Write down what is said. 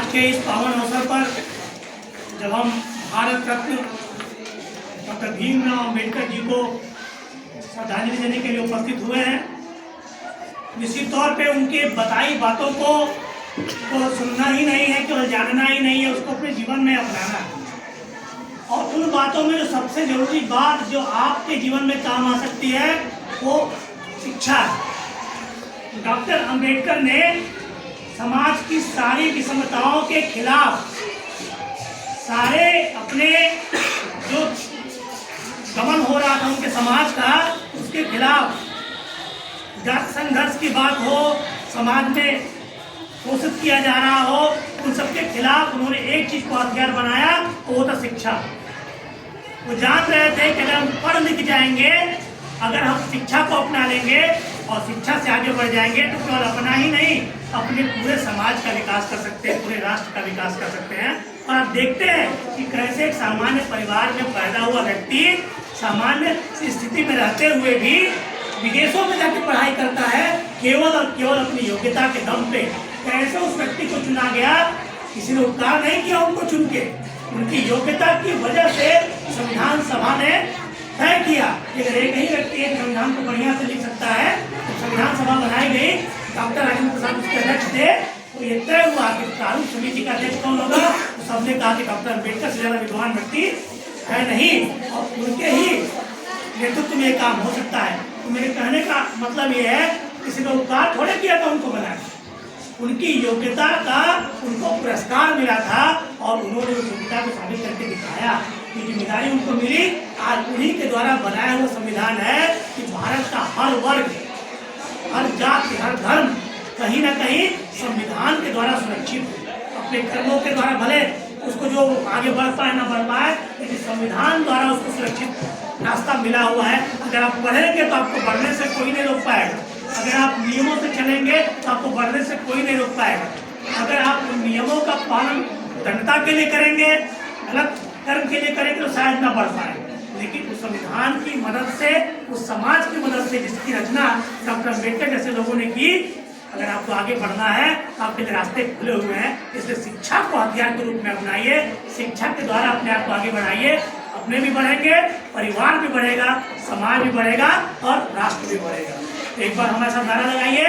आज के इस पावन अवसर पर जब हम भारत रत्न डॉक्टर भीमराव अम्बेडकर जी को श्रद्धांजलि देने के लिए उपस्थित हुए हैं, निश्चित तौर पे उनके बताई बातों को सुनना ही नहीं है, केवल जानना ही नहीं है, उसको अपने जीवन में अपनाना है। और उन बातों में जो सबसे जरूरी बात जो आपके जीवन में काम आ सकती है वो शिक्षा है। डॉक्टर अम्बेडकर ने समाज की सारी विषमताओं के खिलाफ, सारे अपने जो दमन हो रहा था उनके समाज का, उसके खिलाफ जाति संघर्ष की बात हो, समाज में शोषित किया जा रहा हो, उन सबके खिलाफ उन्होंने एक चीज को हथियार बनाया, वो था शिक्षा। वो जान रहे थे कि अगर हम पढ़ लिख जाएंगे, अगर हम शिक्षा को अपना लेंगे और शिक्षा से आगे बढ़ जाएंगे तो केवल अपना ही नहीं, अपने पूरे समाज का विकास कर सकते हैं, पूरे राष्ट्र का विकास कर सकते हैं। और आप देखते हैं कि कैसे एक सामान्य परिवार में पैदा हुआ व्यक्ति सामान्य स्थिति में रहते हुए भी विदेशों में जाकर पढ़ाई करता है, केवल और केवल अपनी योग्यता के दम पे। कैसे उस व्यक्ति को चुना गया? किसी ने उपकार नहीं किया उनको चुन के, उनकी योग्यता की वजह से संविधान सभा ने तय किया कि अगर एक ही व्यक्ति एक संविधान को बढ़िया से लिख सकता है, तो संविधान सभा बनाई गई। डॉक्टर राजेंद्र प्रसाद उसके अध्यक्ष थे, तो ये तय हुआ कि कानून समिति का अध्यक्ष कौन होगा, तो सबने कहा कि डॉक्टर अम्बेडकर से ज्यादा विद्वान व्यक्ति है नहीं, और उनके ही नेतृत्व में काम हो सकता है। तो मेरे कहने का मतलब ये है, किसी ने उपकार थोड़े किया था उनको बनाया, उनकी योग्यता का उनको पुरस्कार मिला था और उन्होंने उस योग्यता को साबित करके दिखाया। ये जिम्मेदारी उनको मिली। आज उन्हीं के द्वारा बनाया हुआ संविधान है कि भारत का हर वर्ग, हर जाति, हर धर्म कहीं ना कहीं संविधान के द्वारा सुरक्षित है। अपने कर्मों के द्वारा भले उसको जो आगे बढ़ पाए ना बढ़ पाए, लेकिन संविधान द्वारा उसको सुरक्षित रास्ता मिला हुआ है। अगर आप बढ़ेंगे तो आपको बढ़ने से कोई नहीं रोक पाएगा, अगर आप नियमों से चलेंगे तो आपको बढ़ने से कोई नहीं रोक पाएगा। अगर आप नियमों का पालन दंडता के लिए करेंगे, गलत कर्म के लिए करेंगे तो शायद ना बढ़ पाए, लेकिन उस संविधान की मदद से, उस समाज की मदद से जिसकी रचना डॉक्टर अम्बेडकर जैसे लोगों ने की, अगर आपको आगे बढ़ना है तो आपके लिए रास्ते खुले हुए हैं। इसलिए शिक्षा को हथियार के रूप में अपनाइए, शिक्षा के द्वारा अपने आप को आगे बढ़ाइए। अपने भी बढ़ेंगे, परिवार भी बढ़ेगा, समाज भी बढ़ेगा और राष्ट्र भी बढ़ेगा। एक बार हमारे साथ नारा लगाइए,